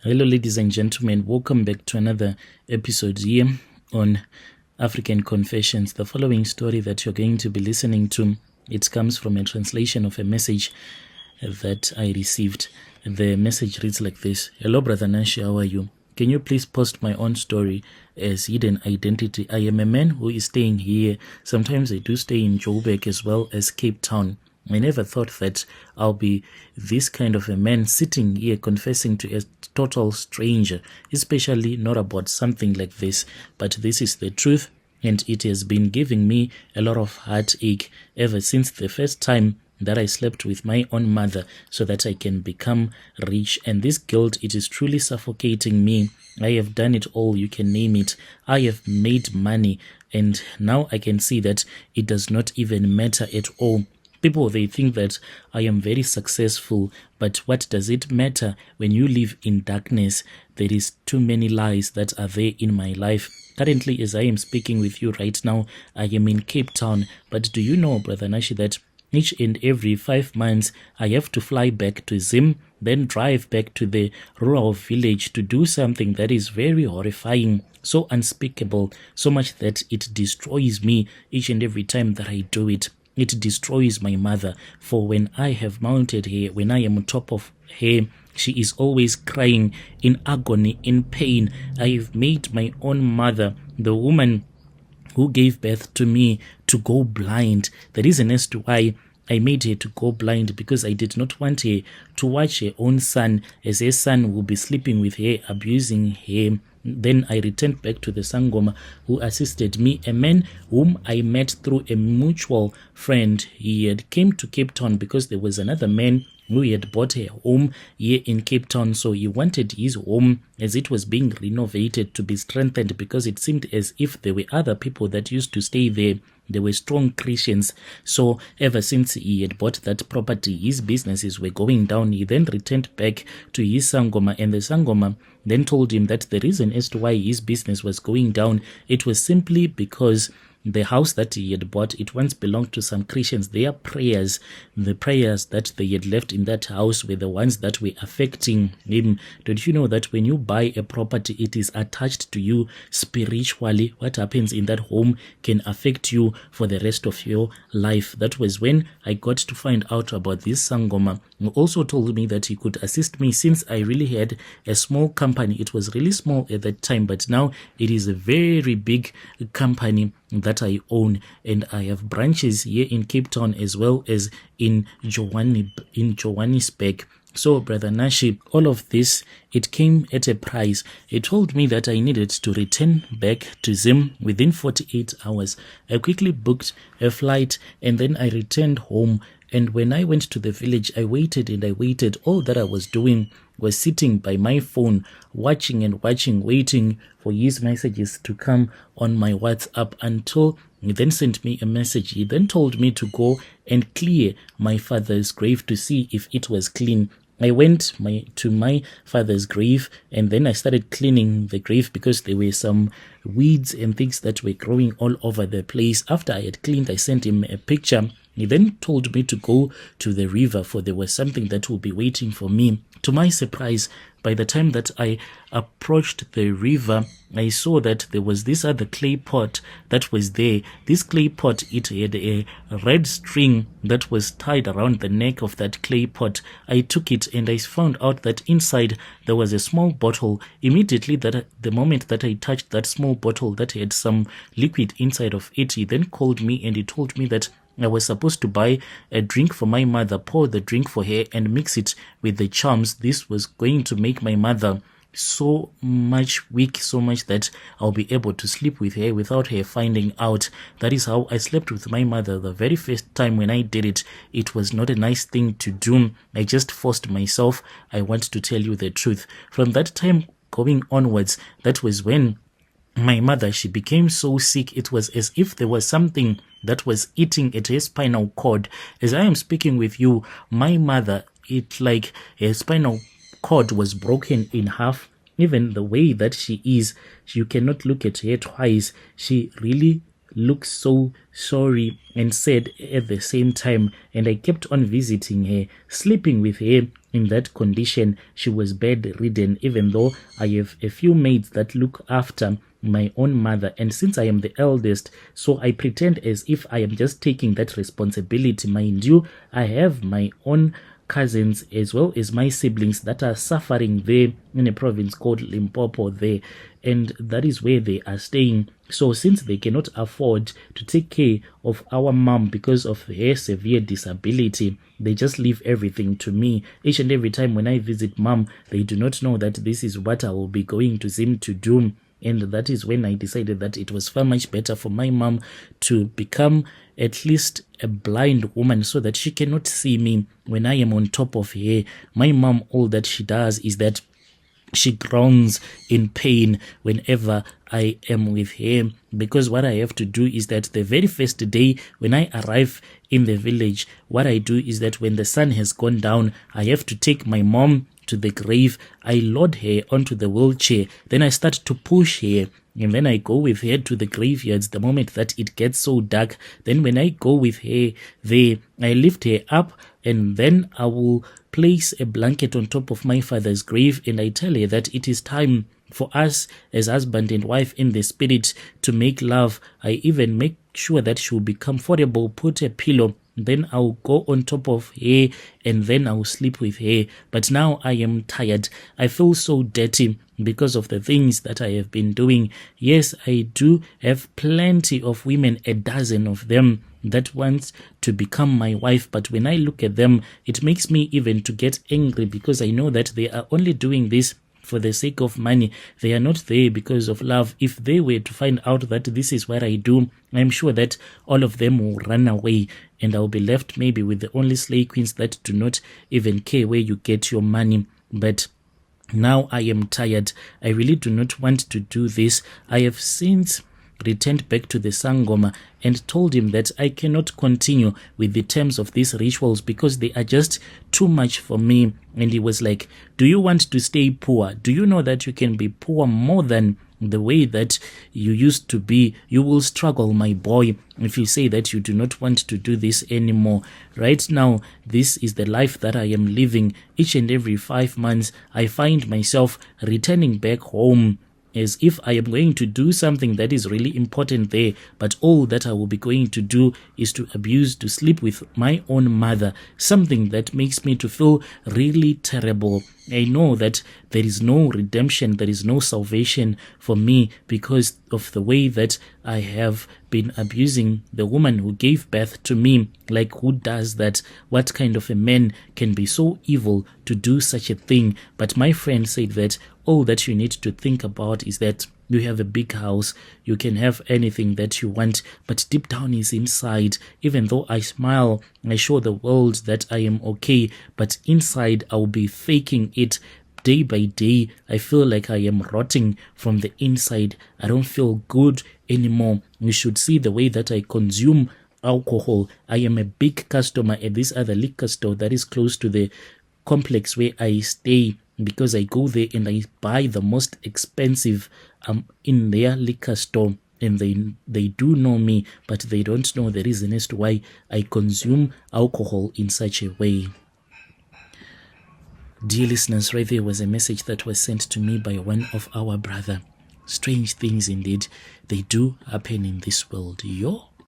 Hello, ladies and gentlemen. Welcome back to another episode here on African Confessions. The following story that you're going to be listening to, it comes from a translation of a message that I received. The message reads like this. Hello, Brother Nashi, how are you? Can you please post my own story as hidden identity? I am a man who is staying here. Sometimes I do stay in Joburg as well as Cape Town. I never thought that I'll be this kind of a man sitting here confessing to a total stranger, especially not about something like this. But this is the truth, and it has been giving me a lot of heartache ever since the first time that I slept with my own mother so that I can become rich. And this guilt, it is truly suffocating me. I have done it all, you can name it. I have made money, and now I can see that it does not even matter at all. People, they think that I am very successful, but what does it matter when you live in darkness? There is too many lies that are there in my life. Currently, as I am speaking with you right now, I am in Cape Town. But do you know, Brother Nashi, that each and every 5 months, I have to fly back to Zim, then drive back to the rural village to do something that is very horrifying, so unspeakable, so much that it destroys me each and every time that I do it. It destroys my mother, for when I have mounted her, when I am on top of her, she is always crying in agony, in pain. I have made my own mother, the woman who gave birth to me, to go blind. The reason as to why I made her to go blind, because I did not want her to watch her own son, as her son will be sleeping with her, abusing her. Then I returned back to the Sangoma who assisted me, a man whom I met through a mutual friend. He had came to Cape Town because there was another man who had bought a home here in Cape Town. So he wanted his home, as it was being renovated, to be strengthened, because it seemed as if there were other people that used to stay there. There were strong Christians. So ever since he had bought that property, his businesses were going down. He then returned back to his Sangoma, and the Sangoma then told him that the reason as to why his business was going down, it was simply because the house that he had bought, it once belonged to some Christians. Their prayers, the prayers that they had left in that house, were the ones that were affecting him. Don't you know that when you buy a property, it is attached to you spiritually? What happens in that home can affect you for the rest of your life. That was when I got to find out about this Sangoma, who also told me that he could assist me, since I really had a small company. It was really small at that time, but now it is a very big company that I own, and I have branches here in Cape Town as well as in Johannesburg. So, Brother Nashi, all of this, it came at a price. He told me that I needed to return back to Zim within 48 hours. I quickly booked a flight, and then I returned home. And when I went to the village, I waited and I waited. All that I was doing was sitting by my phone, watching and watching, waiting for his messages to come on my WhatsApp, until he then sent me a message. He then told me to go and clear my father's grave to see if it was clean. I went to my father's grave, and then I started cleaning the grave because there were some weeds and things that were growing all over the place. After I had cleaned, I sent him a picture. He then told me to go to the river, for there was something that would be waiting for me. To my surprise, by the time that I approached the river, I saw that there was this other clay pot that was there. This clay pot, it had a red string that was tied around the neck of that clay pot. I took it and I found out that inside there was a small bottle. Immediately, that the moment that I touched that small bottle that had some liquid inside of it, he then called me and he told me that I was supposed to buy a drink for my mother, pour the drink for her, and mix it with the charms. This was going to make my mother so much weak, so much that I'll be able to sleep with her without her finding out. That is how I slept with my mother the very first time. When I did it, it was not a nice thing to do. I just forced myself. I want to tell you the truth. From that time going onwards, that was when my mother, she became so sick. It was as if there was something that was eating at her spinal cord. As I am speaking with you, my mother, it like her spinal cord was broken in half. Even the way that she is, you cannot look at her twice. She really looks so sorry and sad at the same time. And I kept on visiting her, sleeping with her, in that condition. She was bedridden, even though I have a few maids that look after my own mother. And since I am the eldest, so I pretend as if I am just taking that responsibility. Mind you, I have my own cousins as well as my siblings that are suffering there in a province called Limpopo there, and that is where they are staying. So since they cannot afford to take care of our mom because of her severe disability, they just leave everything to me. Each and every time when I visit mom, they do not know that this is what I will be going to them to do. And that is when I decided that it was far much better for my mom to become at least a blind woman so that she cannot see me when I am on top of her. My mom, all that she does is that she groans in pain whenever I am with her, because what I have to do is that the very first day when I arrive in the village, what I do is that when the sun has gone down, I have to take my mom to the grave. I load her onto the wheelchair, then I start to push her, and then I go with her to the graveyards the moment that it gets so dark. Then when I go with her there, I lift her up, and then I will place a blanket on top of my father's grave, and I tell her that it is time for us as husband and wife in the spirit to make love. I even make sure that she will be comfortable, put a pillow, then I'll go on top of her, and then I'll sleep with her. But now I am tired. I feel so dirty because of the things that I have been doing. Yes, I do have plenty of women, a dozen of them, that wants to become my wife, but when I look at them, it makes me even to get angry, because I know that they are only doing this for the sake of money. They are not there because of love. If they were to find out that this is what I do, I'm sure that all of them will run away, and I'll be left maybe with the only slay queens that do not even care where you get your money. But now I am tired. I really do not want to do this. I have since returned back to the Sangoma and told him that I cannot continue with the terms of these rituals because they are just too much for me. And he was like, do you want to stay poor? Do you know that you can be poor more than the way that you used to be? You will struggle, my boy, if you say that you do not want to do this anymore. Right now, this is the life that I am living. Each and every 5 months, I find myself returning back home as if I am going to do something that is really important there, but all that I will be going to do is to abuse, to sleep with my own mother, something that makes me to feel really terrible. I know that there is no redemption, there is no salvation for me because of the way that I have been abusing the woman who gave birth to me. Like, who does that? What kind of a man can be so evil to do such a thing? But my friend said that all that you need to think about is that you have a big house, you can have anything that you want, but deep down is inside. Even though I smile, I show the world that I am okay, but inside I'll be faking it. Day by day, I feel like I am rotting from the inside. I don't feel good anymore. You should see the way that I consume alcohol. I am a big customer at this other liquor store that is close to the complex where I stay, because I go there and I buy the most expensive in their liquor store, and they do know me, but they don't know the reason as to why I consume alcohol in such a way. Dear listeners, right there was a message that was sent to me by one of our brother. Strange things indeed, they do happen in this world. Yo.